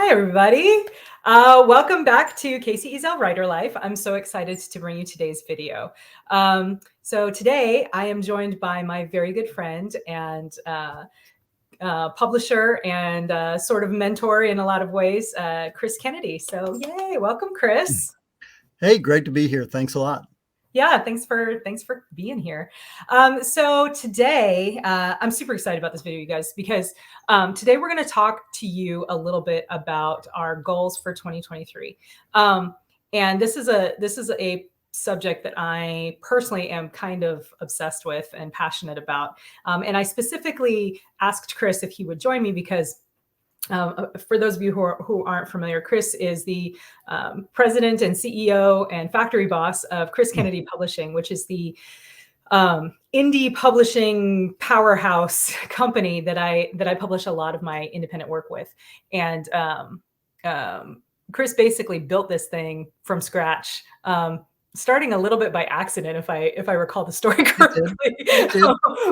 Hi, everybody. Welcome back to Casey Ezel Writer Life. I'm so excited to bring you today's video. So today I am joined by my very good friend and publisher and sort of mentor in a lot of ways, Chris Kennedy. So yay, welcome, Chris. Hey, great to be here. Thanks a lot. Yeah, thanks for being here. So today, I'm super excited about this video, you guys, because today we're going to talk to you a little bit about our goals for 2023. And this is a subject that I personally am kind of obsessed with and passionate about. And I specifically asked Chris if he would join me because for those of you who aren't familiar, Chris is the president and CEO and factory boss of Chris Kennedy Publishing, which is the indie publishing powerhouse company that I publish a lot of my independent work with. And Chris basically built this thing from scratch. Starting a little bit by accident, if I recall the story correctly,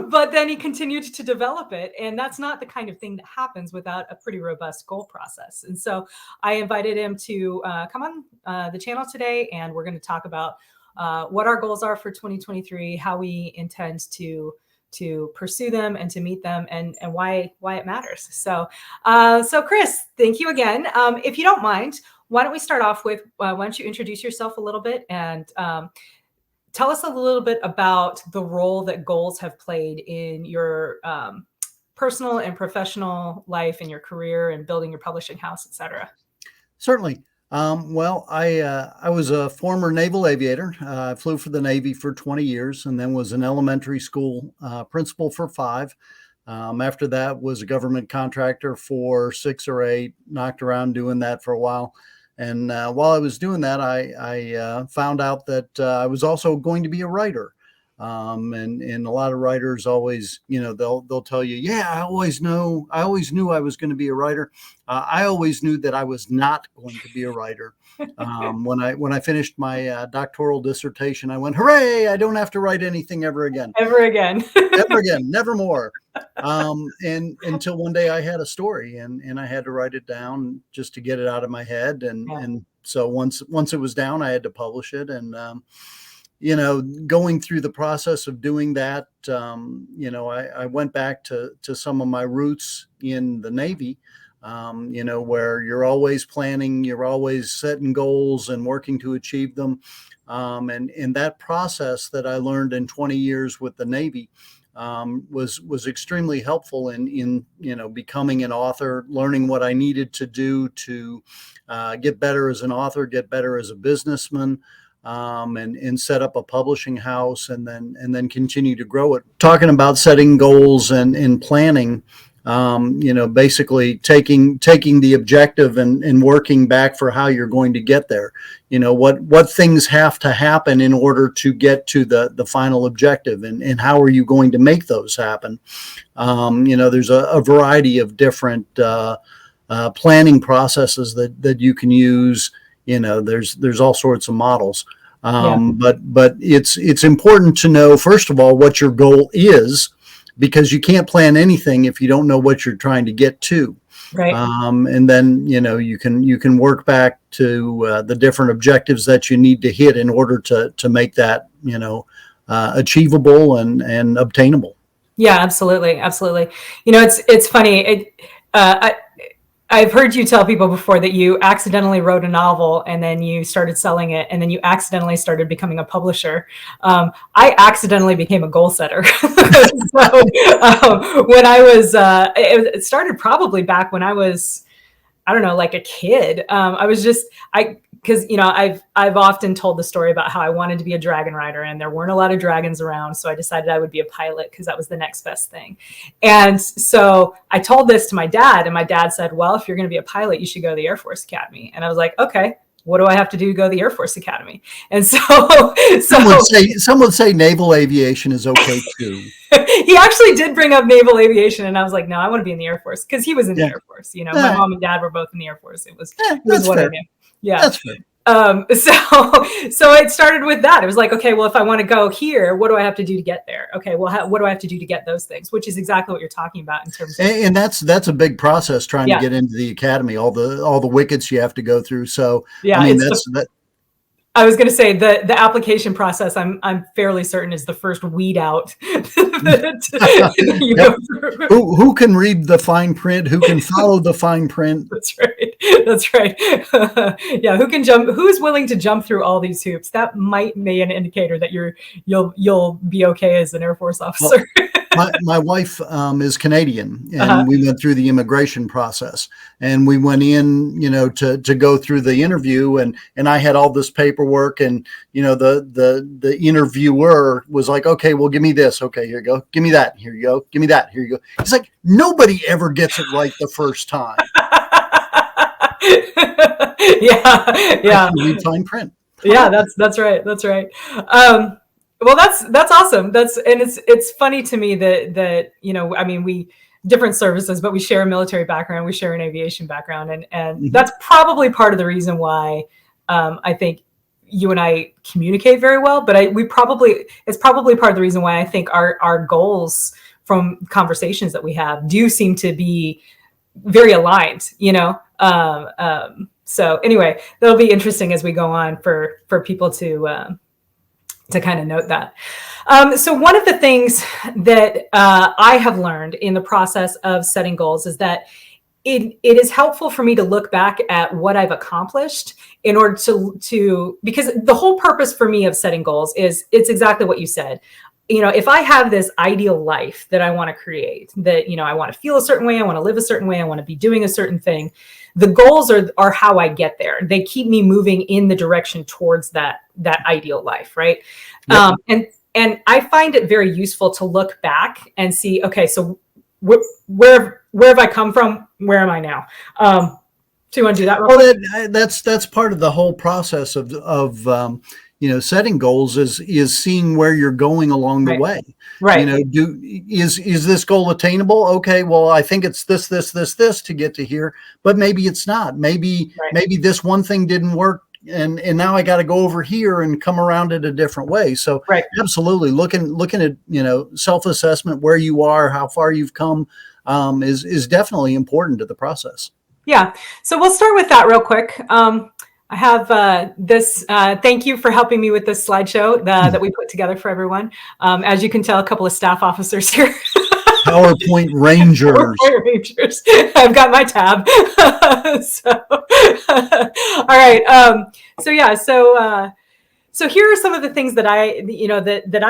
but then he continued to develop it, and that's not the kind of thing that happens without a pretty robust goal process. And so I invited him to come on the channel today, and we're going to talk about what our goals are for 2023, how we intend to pursue them and to meet them, and why it matters. So Chris, thank you again. If you don't mind, why don't we start off with, why don't you introduce yourself a little bit and tell us a little bit about the role that goals have played in your personal and professional life, in your career, and building your publishing house, et cetera. Certainly. Well, I was a former naval aviator. I flew for the Navy for 20 years and then was an elementary school principal for 5. After that was a government contractor for 6 or 8, knocked around doing that for a while. And while I was doing that, I found out that I was also going to be a writer. And a lot of writers always, they'll tell you, yeah, I always knew I was going to be a writer. I always knew that I was not going to be a writer. When I finished my doctoral dissertation, I went, hooray, I don't have to write anything ever again. Ever again. Ever again, never more. And until one day I had a story and I had to write it down just to get it out of my head. And so once it was down, I had to publish it. And, going through the process of doing that, I went back to some of my roots in the Navy, where you're always planning, you're always setting goals and working to achieve them. And in that process that I learned in 20 years with the Navy, was extremely helpful in becoming an author, learning what I needed to do to get better as an author, get better as a businessman, and set up a publishing house and then continue to grow it. Talking about setting goals and planning, basically taking the objective and working back for how you're going to get there. What things have to happen in order to get to the final objective, and how are you going to make those happen? There's a variety of different planning processes that you can use. There's all sorts of models. But it's important to know, first of all, what your goal is, because you can't plan anything if you don't know what you're trying to get to. Right. And then, you can work back to the different objectives that you need to hit in order to make that, achievable and obtainable. Yeah, absolutely. Absolutely. It's funny. I've heard you tell people before that you accidentally wrote a novel and then you started selling it, and then you accidentally started becoming a publisher. I accidentally became a goal setter. So when I was, it started probably back when I was, I don't know, like a kid. Because I've often told the story about how I wanted to be a dragon rider, and there weren't a lot of dragons around, so I decided I would be a pilot because that was the next best thing. And so I told this to my dad, and my dad said, "Well, if you're going to be a pilot, you should go to the Air Force Academy." And I was like, "Okay, what do I have to do to go to the Air Force Academy?" And so some would say naval aviation is okay too. He actually did bring up naval aviation, and I was like, "No, I want to be in the Air Force," because he was in the Air Force. My mom and dad were both in the Air Force. It was what I knew. Yeah. That's fair. So it started with that. It was like, okay, well, if I want to go here, what do I have to do to get there? Okay, well, what do I have to do to get those things? Which is exactly what you're talking about in terms of. And that's a big process trying to Yeah, get into the academy, all the wickets you have to go through. So, I yeah. mean, It's the. that's that. I was going to say the application process. I'm fairly certain is the first weed out that you Yep. go through. Who can read the fine print? Who can follow the fine print? That's right. That's right. Yeah, who can jump? Who's willing to jump through all these hoops? That might be an indicator that you'll be okay as an Air Force Well, officer. my wife is Canadian, Uh-huh. and we went through the immigration process, and we went in, to go through the interview, and I had all this paperwork, and the interviewer was like, okay, well, give me this, okay, here you go, give me that, here you go, give me that, here you go. He's like, nobody ever gets it right the first time. Yeah, I yeah. can read fine print. Yeah, that's right. That's right. Well, that's awesome. It's funny to me that I mean, we different services, but we share a military background, we share an aviation background, and Mhm. that's probably part of the reason why I think you and I communicate very well. But it's probably part of the reason why I think our goals from conversations that we have do seem to be very aligned. So anyway, that'll be interesting as we go on for people to kind of note that. So one of the things that I have learned in the process of setting goals is that it is helpful for me to look back at what I've accomplished in order to because the whole purpose for me of setting goals is it's exactly what you said. If I have this ideal life that I want to create, that, I want to feel a certain way, I want to live a certain way, I want to be doing a certain thing, the goals are how I get there. They keep me moving in the direction towards that ideal life, right? Yep. And I find it very useful to look back and see, okay, so where have I come from? Where am I now? Do you want to do that real quick? Well, that's part of the whole process of setting goals is seeing where you're going along the Right. way. Right. Is this goal attainable? Okay, well, I think it's this to get to here, but maybe it's not. Maybe this one thing didn't work, and now I got to go over here and come around it a different way. So Right. absolutely, looking at self-assessment, where you are, how far you've come, is definitely important to the process. Yeah. So we'll start with that real quick. I have this. Thank you for helping me with this slideshow that we put together for everyone. As you can tell, a couple of staff officers here. PowerPoint Rangers. PowerPoint Rangers. I've got my tab. All right. So yeah. So here are some of the things that I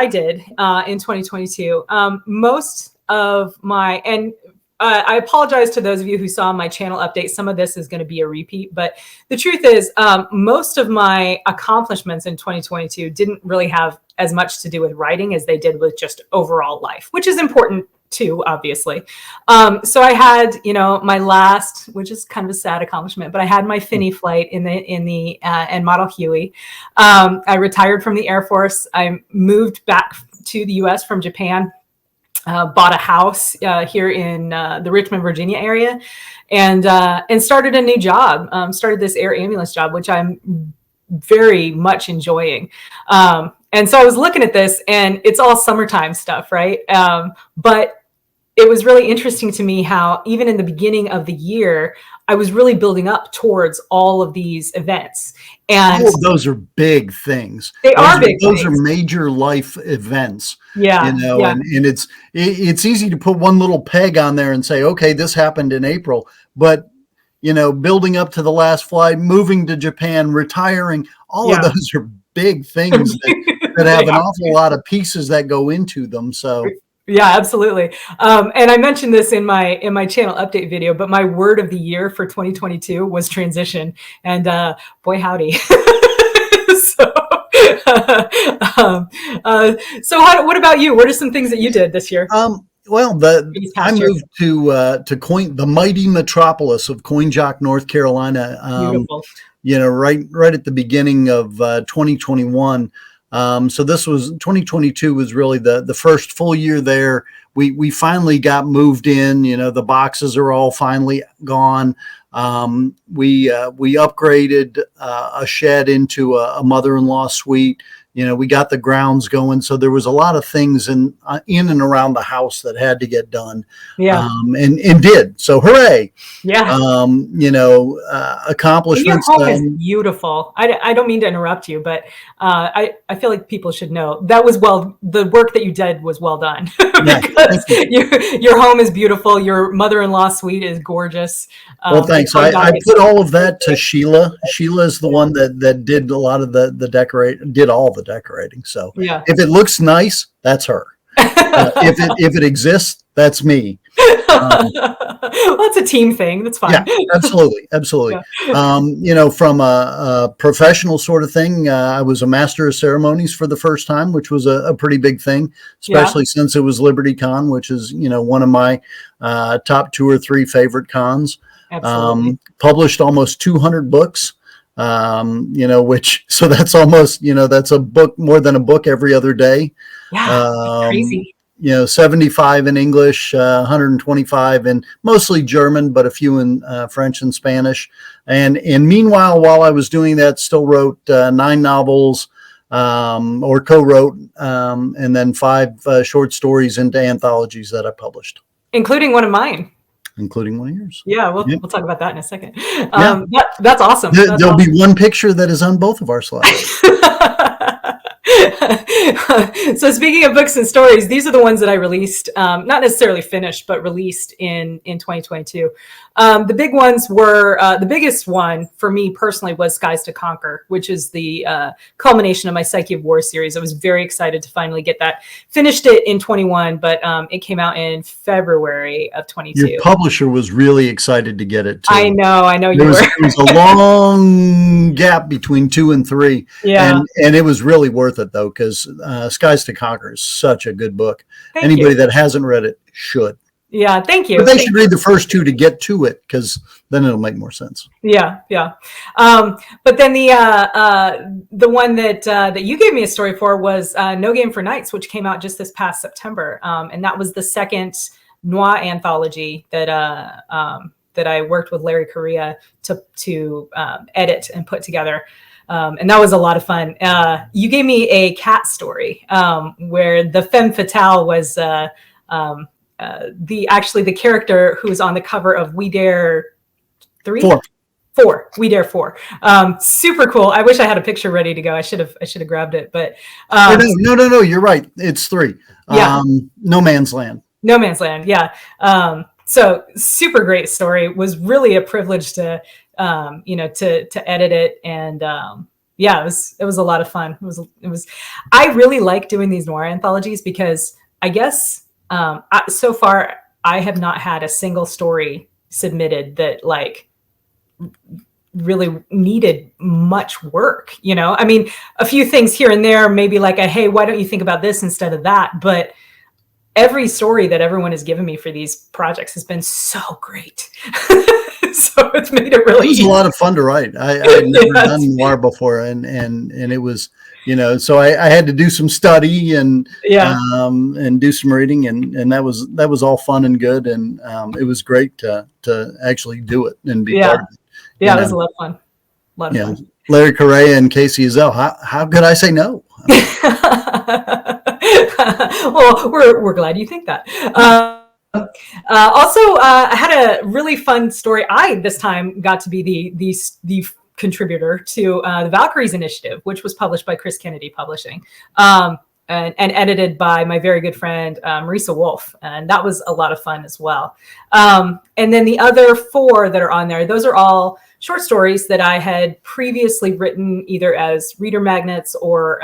did in 2022. Most of my I apologize to those of you who saw my channel update. Some of this is going to be a repeat, but the truth is most of my accomplishments in 2022 didn't really have as much to do with writing as they did with just overall life, which is important too, obviously. So I had, my last, which is kind of a sad accomplishment, but I had my Finney flight in the and Model Huey. I retired from the Air Force. I moved back to the U.S. from Japan. Bought a house here in the Richmond, Virginia area, and started a new job. Started this air ambulance job, which I'm very much enjoying. And so I was looking at this, and it's all summertime stuff, right? But it was really interesting to me how even in the beginning of the year, I was really building up towards all of these events. And all of those are big things. Those are major life events. Yeah. And it's easy to put one little peg on there and say, okay, this happened in April, but building up to the last flight, moving to Japan, retiring, all of those are big things that have an awful lot of pieces that go into them. So yeah, absolutely. And I mentioned this in my channel update video, but my word of the year for 2022 was transition, and boy howdy. So what about you? What are some things that you did this year? Well, I moved to the mighty metropolis of Coinjock, North Carolina. Beautiful. Right at the beginning of 2021. So this was 2022 was really the first full year there. We finally got moved in. The boxes are all finally gone. We upgraded a shed into a mother-in-law suite. We got the grounds going, so there was a lot of things in and around the house that had to get done, Yeah. and did. So hooray! Yeah. Your Accomplishments. home is beautiful. I don't mean to interrupt you, but I feel like people should know that was the work that you did was well done. Yeah, because your home is beautiful. Your mother-in-law suite is gorgeous. Well, thanks. I put all of that to Sheila. Sheila is the one that did a lot of the did all the decorating. So yeah. if it looks nice, that's her. If it exists, that's me. Well, it's a team thing. That's fine. Yeah, absolutely. Yeah. From a professional sort of thing, I was a master of ceremonies for the first time, which was a pretty big thing, especially since it was LibertyCon, which is, one of my top 2 or 3 favorite cons. Absolutely. Published almost 200 books, so that's almost, that's a book, more than a book every other day. Yeah, crazy. 75 in English, 125 in mostly German, but a few in French and Spanish. And meanwhile, while I was doing that, still wrote 9 novels, or co-wrote, and then 5 short stories into anthologies that I published. Including one of mine. Including one of yours. Yeah, we'll talk about that in a second. That's awesome. There'll be one picture that is on both of our slides. So speaking of books and stories, these are the ones that I released, not necessarily finished, but released in 2022. The big ones were, the biggest one for me personally was Skies to Conquer, which is the culmination of my Psyche of War series. I was very excited to finally get that. Finished it in 21, but it came out in February of 22. Your publisher was really excited to get it too. I know There was a long gap between 2 and 3. Yeah. And it was really worth it though, because Skies to Conquer is such a good book. Anybody that hasn't read it should. Yeah, thank you. But they should read the first 2 to get to it, because then it'll make more sense. Yeah. But then the one that you gave me a story for was No Game for Knights, which came out just this past September, and that was the second noir anthology that I worked with Larry Correa to edit and put together. And that was a lot of fun. You gave me a cat story where the femme fatale was the character who's on the cover of We Dare 3? 4. We Dare 4. Super cool. I wish I had a picture ready to go. I should have grabbed it, but no, you're right. It's 3. Yeah. No Man's Land. No Man's Land. Yeah. So super great story. It was really a privilege to edit it. And it was a lot of fun. It was, I really like doing these noir anthologies because I guess, so far I have not had a single story submitted that really needed much work. I mean, a few things here and there, maybe hey, why don't you think about this instead of that? But every story that everyone has given me for these projects has been so great. So it's made it really easy. A lot of fun to write. I had never done noir before, and it was, so I had to do some study and do some reading, and that was all fun and good, and it was great to actually do it and be part of it. Yeah, it was a lot of fun. A lot of fun. Larry Correa and Casey Azell. How could I say no? Well, we're glad you think that. Also, I had a really fun story. I this time got to be the contributor to the Valkyries Initiative, which was published by Chris Kennedy Publishing, and edited by my very good friend Marisa Wolf, and that was a lot of fun as well. And then the other 4 that are on there, those are all short stories that I had previously written either as reader magnets or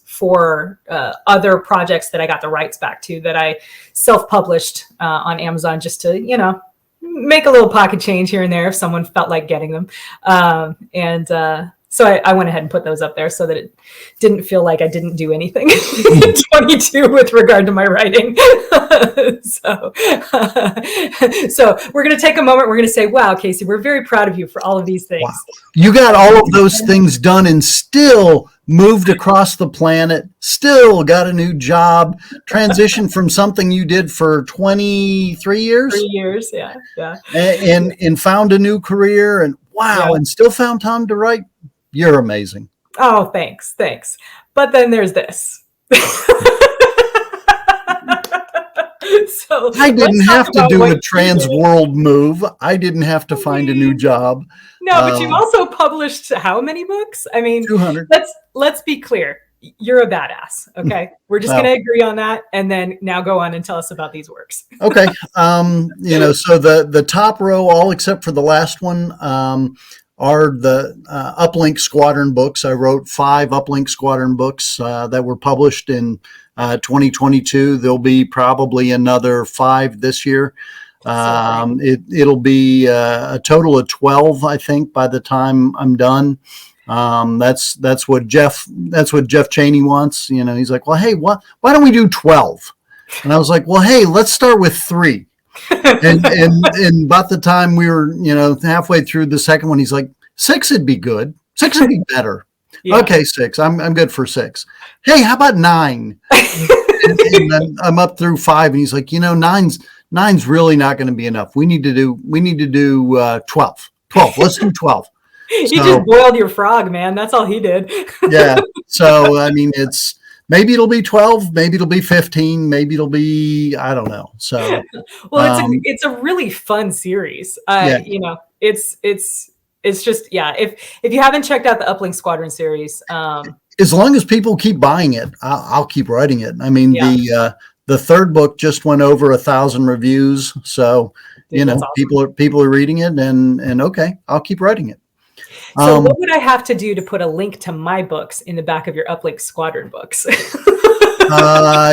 for other projects that I got the rights back to that I self-published on Amazon just to, make a little pocket change here and there if someone felt like getting them. So I went ahead and put those up there so that it didn't feel like I didn't do anything in 22 with regard to my writing. So we're going to take a moment. We're going to say, wow, Casey, we're very proud of you for all of these things. Wow. You got all of those things done and still moved across the planet, still got a new job, transitioned from something you did for 23 years 3 years. Yeah. Yeah. and found a new career and Yeah. wow, and still found time to write. You're amazing. Oh, thanks. Thanks. But then there's this. So I let's didn't talk have to about do what a you trans did. world move. I didn't have to find a new job. No, but you also published how many books? I mean, 200. let's be clear. You're a badass. Okay. We're just Well, gonna agree on that. And then now go on and tell us about these works. okay. So the top row, all except for the last one, are the Uplink Squadron books. I wrote 5 Uplink Squadron books that were published in 2022. There'll be probably another 5 this year. It'll be a total of 12, I think, by the time I'm done. That's what Jeff Cheney wants. He's like, well, hey, why don't we do 12? And I was like, well, hey, let's start with 3. And about the time we were, halfway through the second one, he's like, 6 would be good. 6 would be better. Yeah. Okay, 6. I'm good for 6. Hey, how about 9? and then I'm up through 5, and he's like, nine's really not going to be enough. We need to do 12. 12. Let's do 12. He just boiled your frog, man. That's all he did. Yeah. So I mean, maybe it'll be 12, maybe it'll be 15, maybe it'll be, I don't know. So well, it's a really fun series. Yeah. It's just, yeah. If you haven't checked out the Uplink Squadron series, as long as people keep buying it, I'll keep writing it. I mean, yeah. The third book just went over 1,000 reviews. So, dude, awesome. people are reading it and okay, I'll keep writing it. So what would I have to do to put a link to my books in the back of your Uplink Squadron books?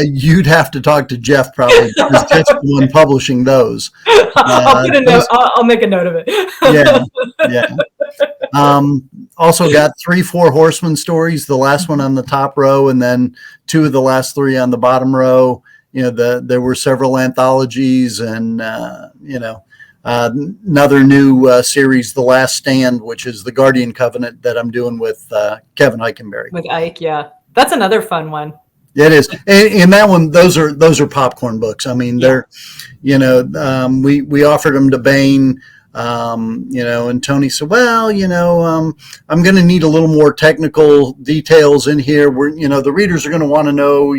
You'd have to talk to Jeff probably because Jeff's the one publishing those. I'll make a note of it. Yeah. Also got 3 4 Horsemen stories, the last one on the top row, and then 2 of the last 3 on the bottom row. There were several anthologies and, another new series, The Last Stand, which is the Guardian Covenant that I'm doing with Kevin Eikenberry. With Ike, yeah. That's another fun one. It is. And that one, those are popcorn books. I mean, they're, we offered them to Bain, and Tony said, well, I'm going to need a little more technical details in here. The readers are going to want to know,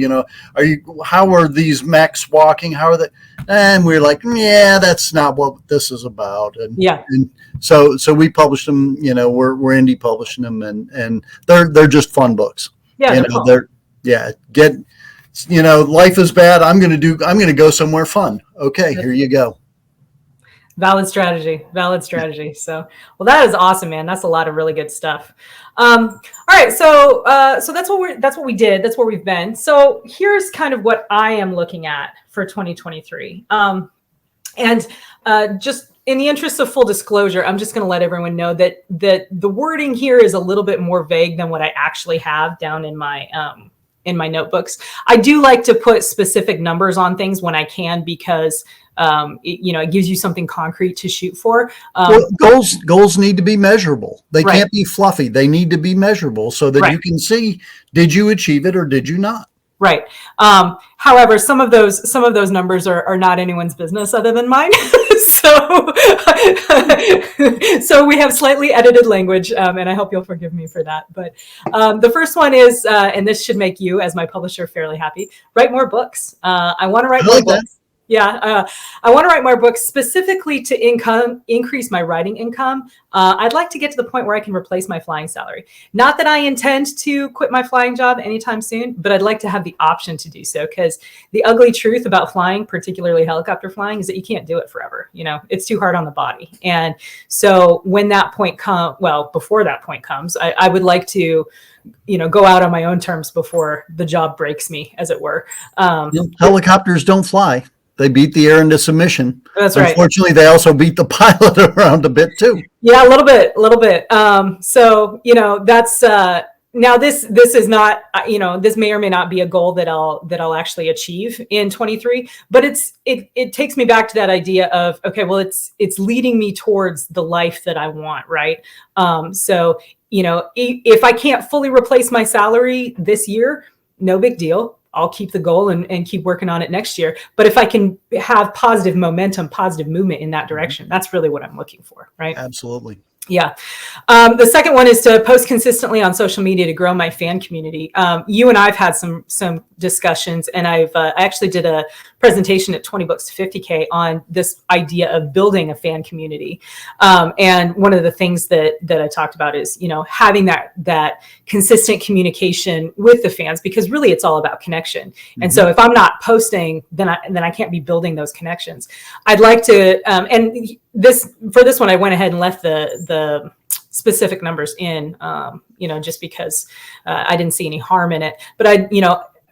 how are these mechs walking? How are they? And we're like, yeah, that's not what this is about. And so we published them, we're indie publishing them and they're just fun books. Yeah. Life is bad. I'm going to go somewhere fun. Okay, here you go. Valid strategy. So, well, that is awesome, man. That's a lot of really good stuff. All right. So that's what we did. That's where we've been. So here's kind of what I am looking at for 2023. And just in the interest of full disclosure, I'm just going to let everyone know that the wording here is a little bit more vague than what I actually have down in my notebooks. I do like to put specific numbers on things when I can because it gives you something concrete to shoot for. Goals need to be measurable. They can't be fluffy. They need to be measurable so that you can see, did you achieve it or did you not? Right. However, some of those numbers are not anyone's business other than mine. So we have slightly edited language, and I hope you'll forgive me for that. But the first one is, and this should make you, as my publisher, fairly happy. Write more books. I want to write more books. Yeah, I want to write more books specifically to increase my writing income. I'd like to get to the point where I can replace my flying salary. Not that I intend to quit my flying job anytime soon, but I'd like to have the option to do so because the ugly truth about flying, particularly helicopter flying, is that you can't do it forever. It's too hard on the body. And so when that point before that point comes, I would like to go out on my own terms before the job breaks me, as it were. Helicopters don't fly. They beat the air into submission. That's right. Unfortunately, they also beat the pilot around a bit too. Yeah, a little bit. So, that's now this is not, this may or may not be a goal that I'll actually achieve in 23, but it takes me back to that idea of, okay, well, it's leading me towards the life that I want, right? So, if I can't fully replace my salary this year, no big deal. I'll keep the goal and keep working on it next year. But if I can have positive momentum, positive movement in that direction, that's really what I'm looking for, right? Absolutely. Yeah. The second one is to post consistently on social media to grow my fan community. You and I've had some discussions, and I actually did a presentation at 20 books to 50K on this idea of building a fan community. And one of the things that I talked about is, having that consistent communication with the fans, because really it's all about connection. And so if I'm not posting, then I can't be building those connections. I'd like to, and for this one, I went ahead and left the specific numbers in, just because I didn't see any harm in it. But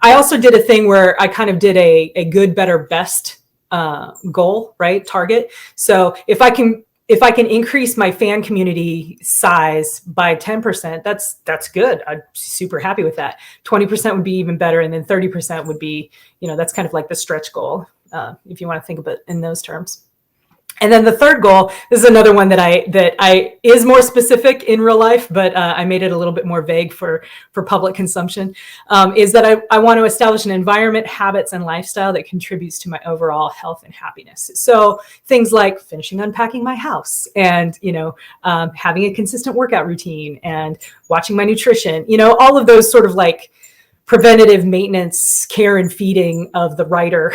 I also did a thing where I kind of did a good, better, best goal, right? Target. So if I can increase my fan community size by 10%, that's good. I'm super happy with that. 20% would be even better. And then 30% would be, that's kind of like the stretch goal, if you want to think of it in those terms. And then the third goal, this is another one that I is more specific in real life, but I made it a little bit more vague for public consumption, is that I want to establish an environment, habits, and lifestyle that contributes to my overall health and happiness. So things like finishing unpacking my house and, having a consistent workout routine and watching my nutrition, all of those sort of like preventative maintenance, care and feeding of the writer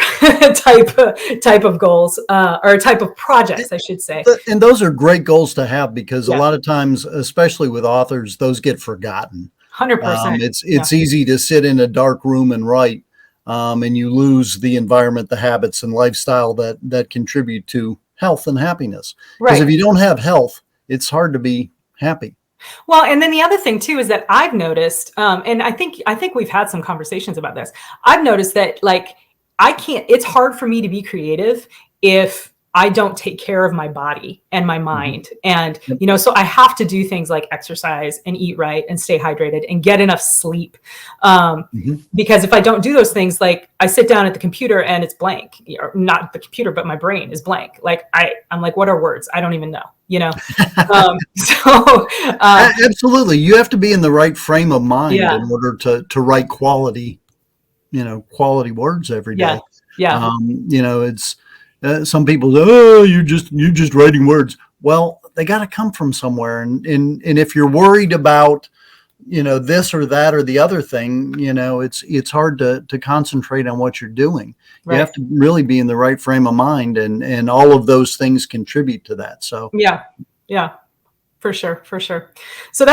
type of goals, or type of projects, I should say. And those are great goals to have, because a lot of times, especially with authors, those get forgotten. 100%. It's easy to sit in a dark room and write, and you lose the environment, the habits, and lifestyle that contribute to health and happiness. Because if you don't have health, it's hard to be happy. Well, and then the other thing too is that I've noticed, and I think we've had some conversations about this. I've noticed that it's hard for me to be creative if I don't take care of my body and my mind. And, so I have to do things like exercise and eat right and stay hydrated and get enough sleep. Because if I don't do those things, like I sit down at the computer and it's blank, or not the computer, but my brain is blank. Like I'm like, what are words? I don't even know, Absolutely. You have to be in the right frame of mind in order to write quality words every day. It's, some people say, oh, you're just writing words. Well, they got to come from somewhere. And if you're worried about, this or that or the other thing, it's hard to concentrate on what you're doing. Right. You have to really be in the right frame of mind, and all of those things contribute to that. So yeah, for sure. So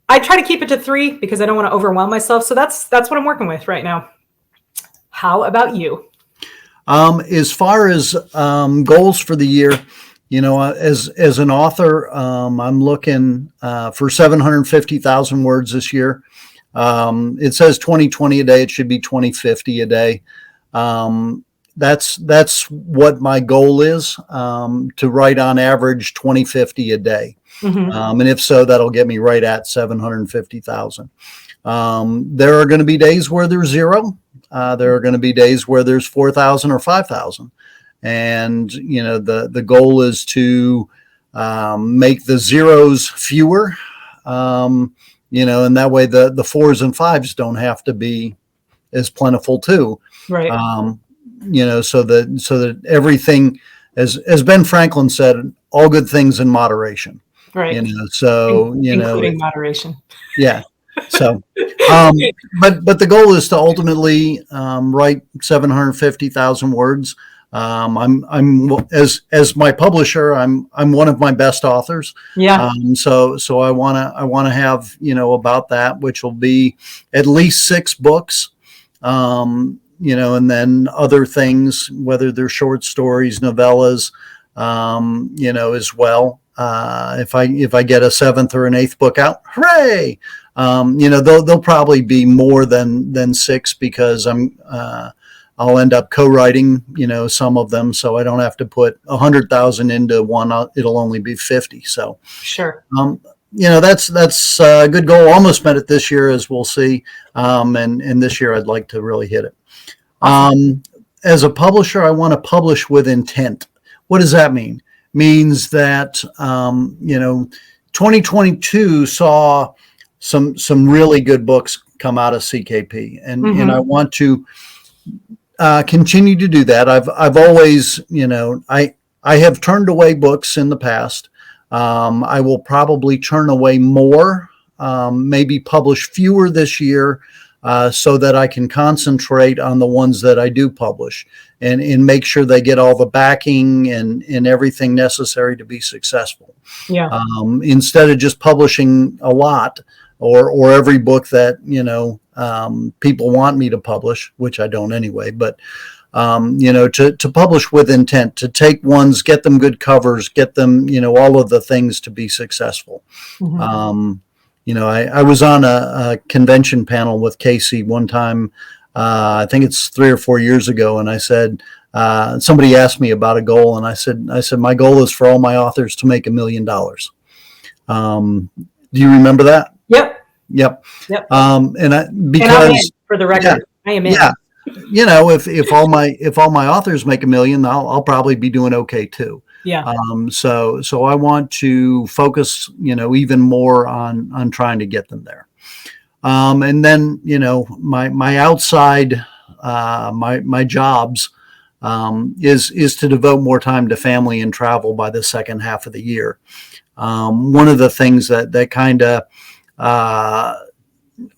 I try to keep it to 3 because I don't want to overwhelm myself. So that's what I'm working with right now. How about you? As far as goals for the year, as an author, I'm looking for 750,000 words this year. It says 2020 a day. It should be 2050 a day. That's what my goal is, to write on average 2050 a day. And if so, that'll get me right at 750,000. There are going to be days where there's 0. There are going to be days where there's 4,000 or 5,000. And, the goal is to make the zeros fewer, and that way the 4s and 5s don't have to be as plentiful too. Right. So that everything, as Ben Franklin said, all good things in moderation. Right. Including moderation. Yeah. So, but the goal is to ultimately write 750,000 words. I'm as my publisher, I'm one of my best authors. Yeah. So I want to have, about that, which will be at least 6 books, and then other things, whether they're short stories, novellas, as well. If I get a 7th or an 8th book out, hooray! There'll probably be more than 6, because I'll end up co-writing, some of them, so I don't have to put 100,000 into one. It'll only be 50. So sure. that's a good goal. Almost met it this year, as we'll see. And this year I'd like to really hit it. Awesome. As a publisher, I want to publish with intent. What does that mean? Means that 2022 saw some really good books come out of CKP, and I want to continue to do that. I've always, I have turned away books in the past. I will probably turn away more, maybe publish fewer this year, so that I can concentrate on the ones that I do publish and make sure they get all the backing and everything necessary to be successful. Yeah. Instead of just publishing a lot or every book that, people want me to publish, which I don't anyway, but to publish with intent, to take ones, get them good covers, get them, all of the things to be successful. I was on a convention panel with Casey one time. I think it's 3 or 4 years ago. And I said, somebody asked me about a goal. And I said, my goal is for all my authors to make $1 million. Do you remember that? Yep. Yep. Yep. Because I'm in, for the record, I am in. Yeah. If all my authors make $1 million, I'll probably be doing okay too. Yeah. So I want to focus, even more on trying to get them there. And then, my outside, my jobs, is to devote more time to family and travel by the second half of the year. One of the things that kind of,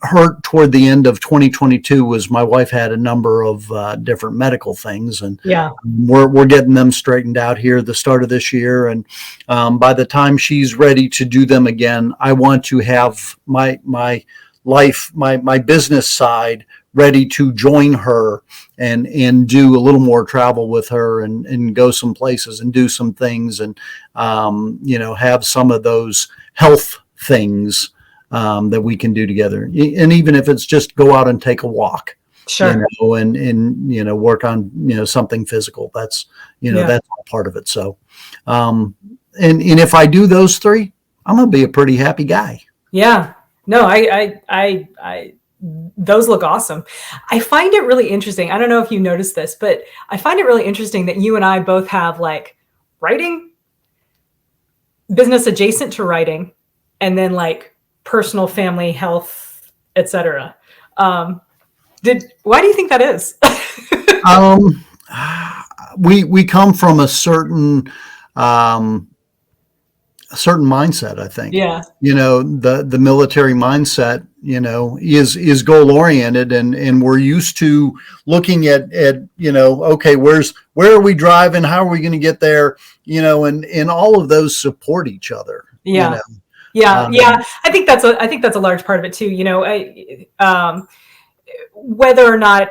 hurt toward the end of 2022 was my wife had a number of different medical things, and we're getting them straightened out here at the start of this year. And by the time she's ready to do them again, I want to have my life, my business side ready to join her and do a little more travel with her and go some places and do some things and have some of those health things that we can do together. And even if it's just go out and take a walk, sure, and work on, something physical, that's, that's all part of it. So, and if I do those three, I'm going to be a pretty happy guy. Yeah, no, I those look awesome. I find it really interesting. I don't know if you noticed this, but I find it really interesting that you and I both have like writing, business adjacent to writing, and then like personal, family, health, etc. Why do you think that is? We come from a certain mindset, I think. Yeah. The military mindset, is goal oriented, and we're used to looking at okay, where are we driving? How are we going to get there? And all of those support each other. Yeah. Yeah. I think that's a large part of it too. Whether or not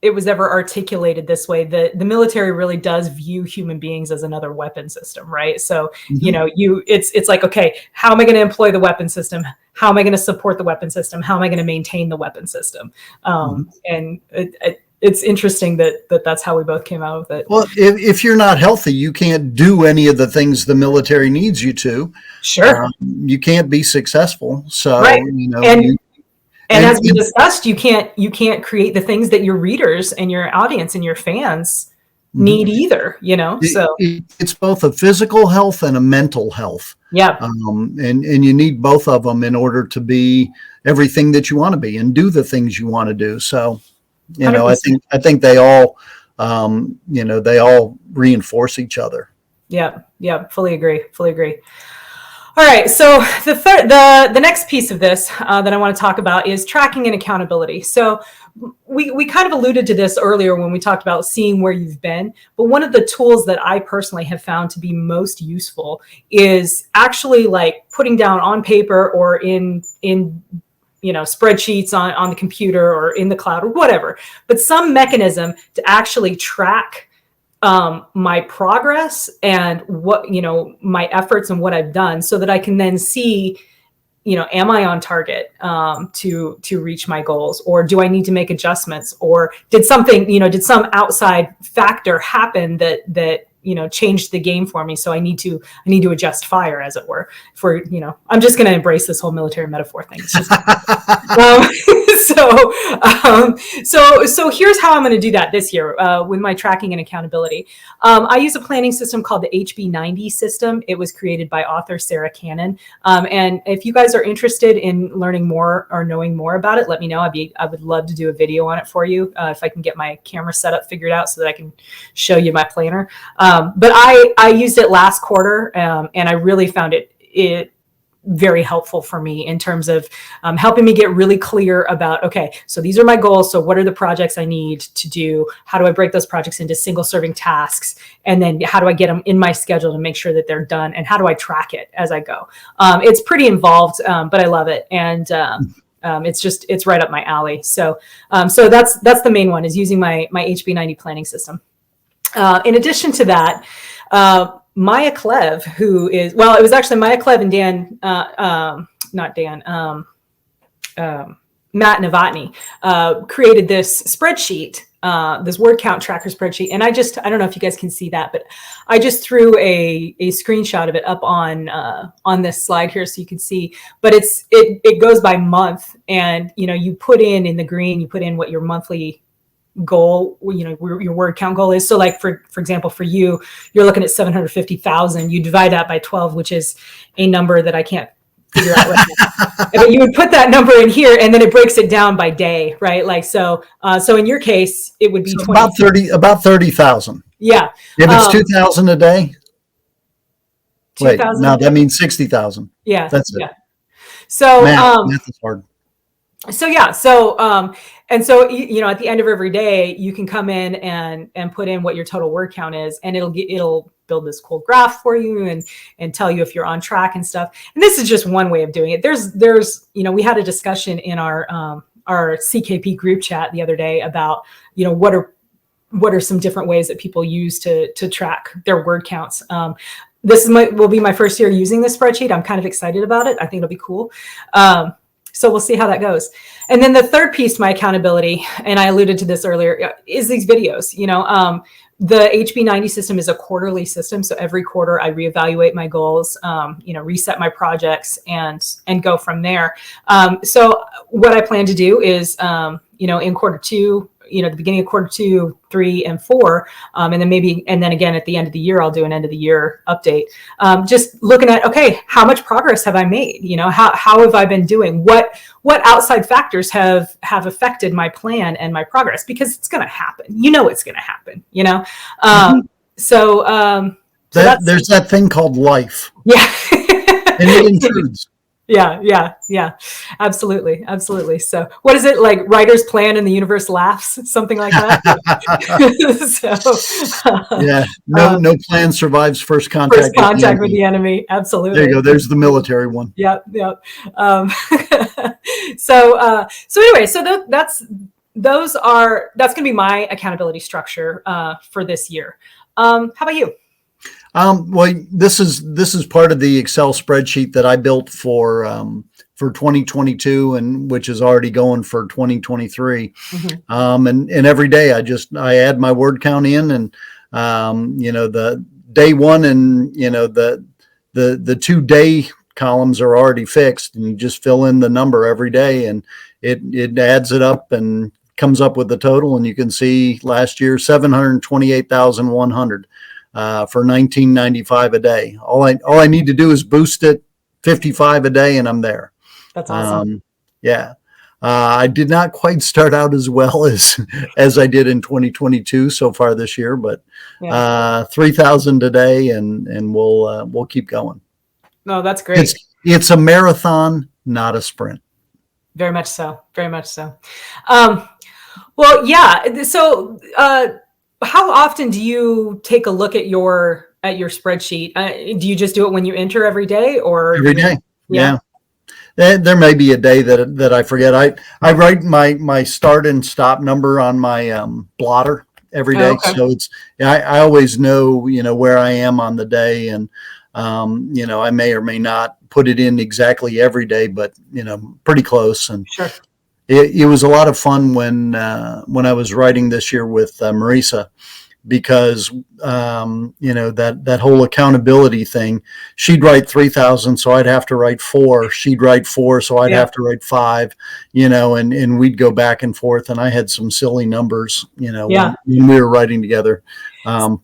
it was ever articulated this way, the military really does view human beings as another weapon system, right? So, it's like, okay, how am I going to employ the weapon system? How am I going to support the weapon system? How am I going to maintain the weapon system? And it's interesting that's how we both came out with it. Well, if you're not healthy, you can't do any of the things the military needs you to. Sure. You can't be successful. So, right. And as we discussed, you can't create the things that your readers and your audience and your fans need either, so it's both a physical health and a mental health. Yeah. And you need both of them in order to be everything that you want to be and do the things you want to do. So, 100%. I think they all, they all reinforce each other. Yeah. Yeah. Fully agree. All right. So the next piece of this that I want to talk about is tracking and accountability. So we kind of alluded to this earlier when we talked about seeing where you've been. But one of the tools that I personally have found to be most useful is actually like putting down on paper or in spreadsheets on the computer or in the cloud or whatever, but some mechanism to actually track my progress and what, my efforts and what I've done so that I can then see, am I on target to reach my goals, or do I need to make adjustments, or did some outside factor happen that changed the game for me. So I need to adjust fire, as it were. For I'm just going to embrace this whole military metaphor thing. It's just, so here's how I'm going to do that this year with my tracking and accountability. I use a planning system called the HB90 system. It was created by author Sarah Cannon. And if you guys are interested in learning more or knowing more about it, let me know. I would love to do a video on it for you if I can get my camera setup figured out so that I can show you my planner. But I used it last quarter, and I really found it very helpful for me in terms of helping me get really clear about, okay, so these are my goals. So what are the projects I need to do? How do I break those projects into single serving tasks? And then how do I get them in my schedule to make sure that they're done? And how do I track it as I go? It's pretty involved, but I love it. And it's right up my alley. So that's the main one, is using my HB90 planning system. In addition to that, Maya Clev, it was actually Maya Clev and Matt Novotny created this spreadsheet, this word count tracker spreadsheet. And I don't know if you guys can see that, but I just threw a screenshot of it up on this slide here so you can see. But it goes by month, and you put in the green, you put in what your monthly goal, your word count goal is. So like for example, for you're looking at 750,000. You divide that by 12, which is a number that I can't figure out right now. But you would put that number in here, and then it breaks it down by day, right? Like so in your case, it would be so about 30,000. Yeah. If it's 2,000 a day. 2,000. Wait, no, that means 60,000. Yeah. That's it. Yeah. So math is hard. So yeah, at the end of every day, you can come in and put in what your total word count is, and it'll build this cool graph for you and tell you if you're on track and stuff. And this is just one way of doing it. There's we had a discussion in our CKP group chat the other day about what are some different ways that people use to track their word counts. This will be my first year using this spreadsheet. I'm kind of excited about it. I think it'll be cool. So we'll see how that goes. And then the third piece to my accountability, and I alluded to this earlier, is these videos. The HB90 system is a quarterly system. So every quarter I reevaluate my goals, reset my projects and go from there. So what I plan to do is, in quarter two, the beginning of quarter 2, 3, and 4, and then again at the end of the year, I'll do an end of the year update. Just looking at, okay, how much progress have I made? How have I been doing? What outside factors have affected my plan and my progress? Because it's going to happen. It's going to happen. So there's that thing called life. Yeah, and it intrudes. Yeah. Absolutely. So what is it, like writer's plan and the universe laughs? Something like that. No plan survives first contact. First contact with the enemy. Absolutely. There you go. There's the military one. Yep. So anyway, that's going to be my accountability structure for this year. How about you? Well, this is part of the Excel spreadsheet that I built for 2022, and which is already going for 2023. Mm-hmm. And every day I add my word count in, and the day one and the 2 day columns are already fixed, and you just fill in the number every day, and it adds it up and comes up with the total. And you can see last year 728,100. For $19.95 a day. All I need to do is boost it 55 a day, and I'm there. That's awesome. I did not quite start out as well as I did in 2022 so far this year, but 3,000 a day, and we'll keep going. No, that's great. It's a marathon, not a sprint. Very much so. Well, yeah. So. How often do you take a look at your spreadsheet? Do you just do it when you enter every day, or every day? Yeah. There may be a day that I forget. I write my start and stop number on my blotter every day, so I always know where I am on the day, and I may or may not put it in exactly every day, but pretty close. And sure. It was a lot of fun when I was writing this year with Marisa, because that whole accountability thing. She'd write 3,000, so I'd have to write 4. She'd write 4, so I'd Yeah. have to write 5. And we'd go back and forth. And I had some silly numbers, Yeah. when we were writing together,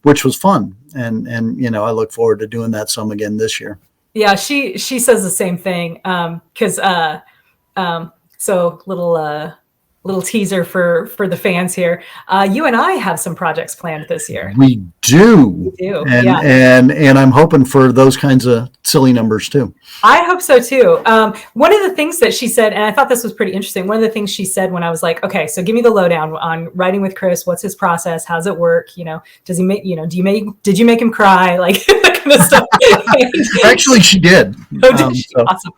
which was fun. And I look forward to doing that some again this year. Yeah, she says the same thing. Because so little teaser for the fans here. You and I have some projects planned this year. We do. We do, And, yeah. and I'm hoping for those kinds of silly numbers too. I hope so too. One of the things that she said, and I thought this was pretty interesting. One of the things she said when I was like, okay, so give me the lowdown on writing with Chris. What's his process? How's it work? Does he make, did you make him cry? Like that kind of stuff. Actually, she did. Oh, did she? So, Awesome.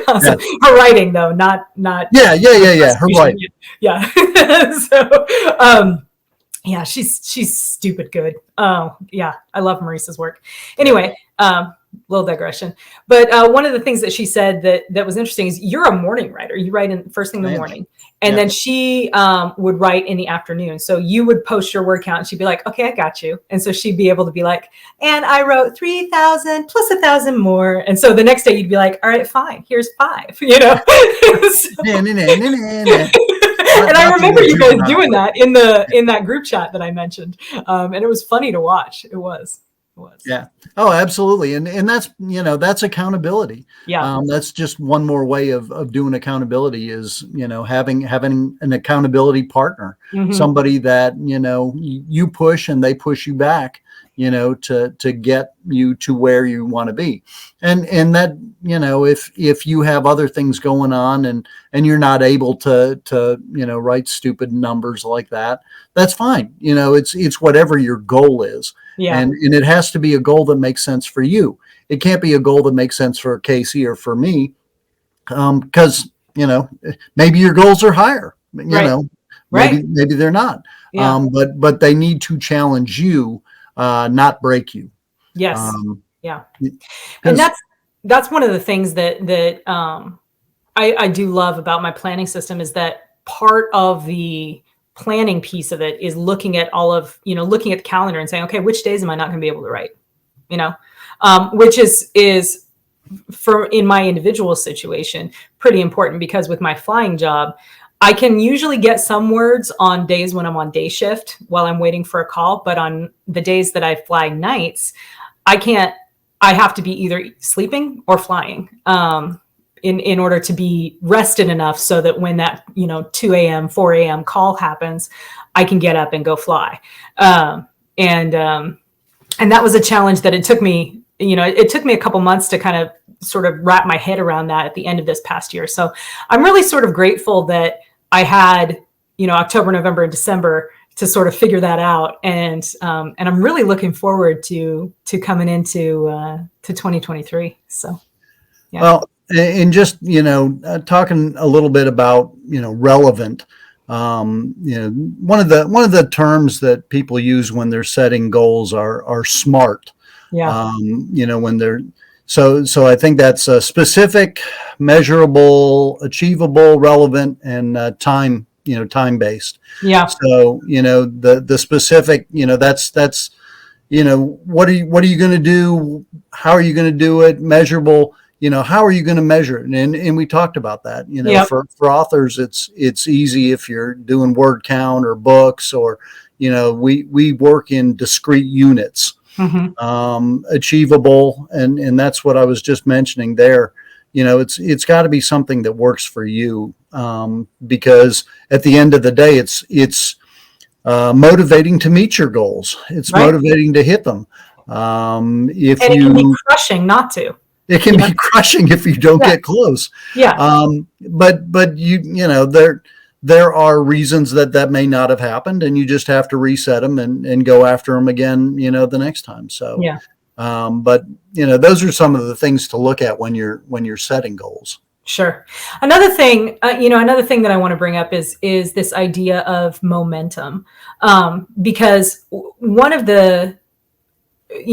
Awesome. yeah. Her writing though, not. Yeah. Her writing. Yeah. So, yeah, she's stupid good. Oh, yeah, I love Maurice's work. Anyway, little digression. But one of the things that she said that was interesting is you're a morning writer. You write in first thing in the morning, and then she would write in the afternoon. So you would post your word count, and she'd be like, "Okay, I got you." And so she'd be able to be like, "And I wrote 3,000 plus 1,000 more." And so the next day you'd be like, "All right, fine. Here's 5." And I remember you guys doing that in that group chat that I mentioned, and it was funny to watch. It was. Yeah. Oh, absolutely. And that's that's accountability. Yeah. That's just one more way of doing accountability is having an accountability partner, somebody that you push and they push you back, to get you to where you want to be. And that, if you have other things going on and you're not able to write stupid numbers like that, that's fine. It's whatever your goal is. Yeah. And it has to be a goal that makes sense for you. It can't be a goal that makes sense for Casey or for me. Because, maybe your goals are higher, maybe they're not. Yeah. But they need to challenge you, not break you. Yes. Yeah. And that's one of the things that I do love about my planning system is that part of the planning piece of it is looking at looking at the calendar and saying, okay, which days am I not going to be able to write? Which is for in my individual situation, pretty important because with my flying job, I can usually get some words on days when I'm on day shift while I'm waiting for a call. But on the days that I fly nights, I have to be either sleeping or flying. In order to be rested enough so that when that 2 a.m., 4 a.m. call happens, I can get up and go fly. And that was a challenge that it took me a couple months to kind of sort of wrap my head around that at the end of this past year. So I'm really sort of grateful that I had October, November, and December to sort of figure that out. And I'm really looking forward to coming into to 2023. So yeah. Well, and just talking a little bit about relevant, one of the terms that people use when they're setting goals are SMART. Yeah. When they're so I think that's specific, measurable, achievable, relevant, and time based. Yeah. So the specific, that's what are you going to do? How are you going to do it? Measurable. How are you going to measure it? And we talked about that, Yep. for authors, it's easy if you're doing word count or books or, we work in discrete units, achievable. And that's what I was just mentioning there. It's got to be something that works for you. Because at the end of the day, it's motivating to meet your goals. It's motivating to hit them. It can be crushing not to. It can be crushing if you don't get close. Yeah. But there are reasons that may not have happened, and you just have to reset them and go after them again, the next time. So, yeah. But those are some of the things to look at when you're setting goals. Sure. Another thing that I want to bring up is this idea of momentum, because one of the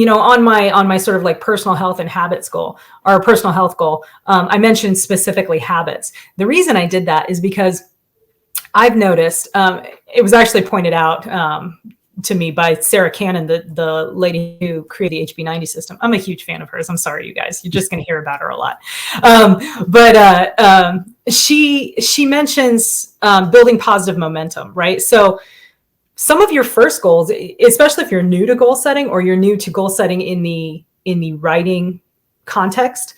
on my sort of like personal health and habits goal or personal health goal, I mentioned specifically habits. The reason I did that is because I've noticed, it was actually pointed out to me by Sarah Cannon, the lady who created the HB90 system. I'm a huge fan of hers. I'm sorry, you guys. You're just going to hear about her a lot. She mentions building positive momentum, right? So some of your first goals, especially if you're new to goal setting or you're new to goal setting in the writing context,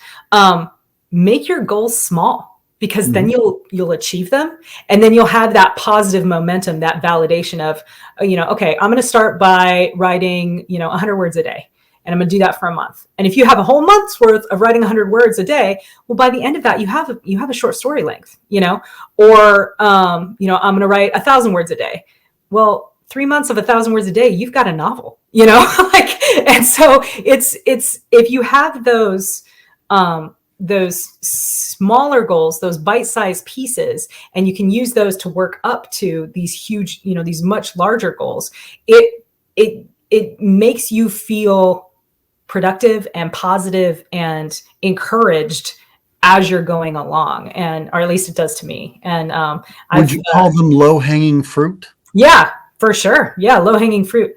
make your goals small, because then you'll achieve them, and then you'll have that positive momentum, that validation of, okay, I'm going to start by writing 100 words a day, and I'm going to do that for a month. And if you have a whole month's worth of writing 100 words a day, well, by the end of that, you have a short story length, or I'm going to write 1,000 words a day. Well, 3 months of 1,000 words a day, you've got a novel, and so it's if you have those smaller goals, those bite-sized pieces, and you can use those to work up to these huge, these much larger goals, it makes you feel productive and positive and encouraged as you're going along, or at least it does to me. And would you call them low-hanging fruit? Yeah, for sure. Yeah, low-hanging fruit.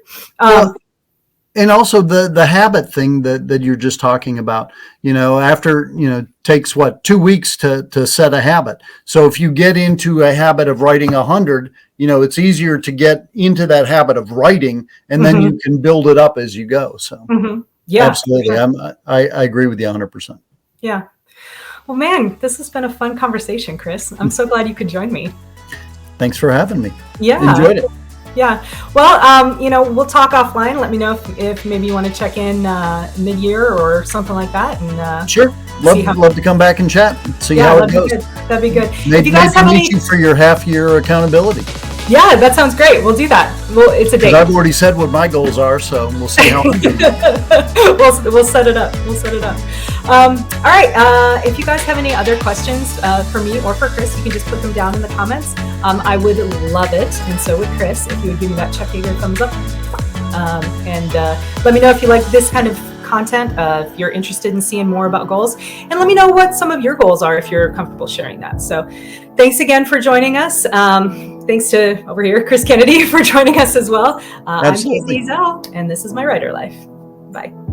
And also the habit thing that you're just talking about, after, takes 2 weeks to set a habit. So if you get into a habit of writing 100, it's easier to get into that habit of writing, and then you can build it up as you go. So yeah, absolutely. Sure. I agree with you 100%. Yeah. Well, man, this has been a fun conversation, Chris. I'm so glad you could join me. Thanks for having me. Yeah. Enjoyed it. Yeah. Well, we'll talk offline. Let me know if maybe you want to check in mid-year or something like that. And sure. Love to come back and chat and see how it goes. That'd be good. If you guys have meet you for your half-year accountability. Yeah, that sounds great. We'll do that. Well, it's a date. I've already said what my goals are, so we'll see how we do. We'll set it up. All right. If you guys have any other questions for me or for Chris, you can just put them down in the comments. I would love it, and so would Chris, if you would give me that Chuck Yeager thumbs up. And let me know if you like this kind of content, if you're interested in seeing more about goals, and let me know what some of your goals are if you're comfortable sharing that. So thanks again for joining us. Thanks to over here, Chris Kennedy, for joining us as well. I'm Casey Zell, and this is My Writer Life. Bye.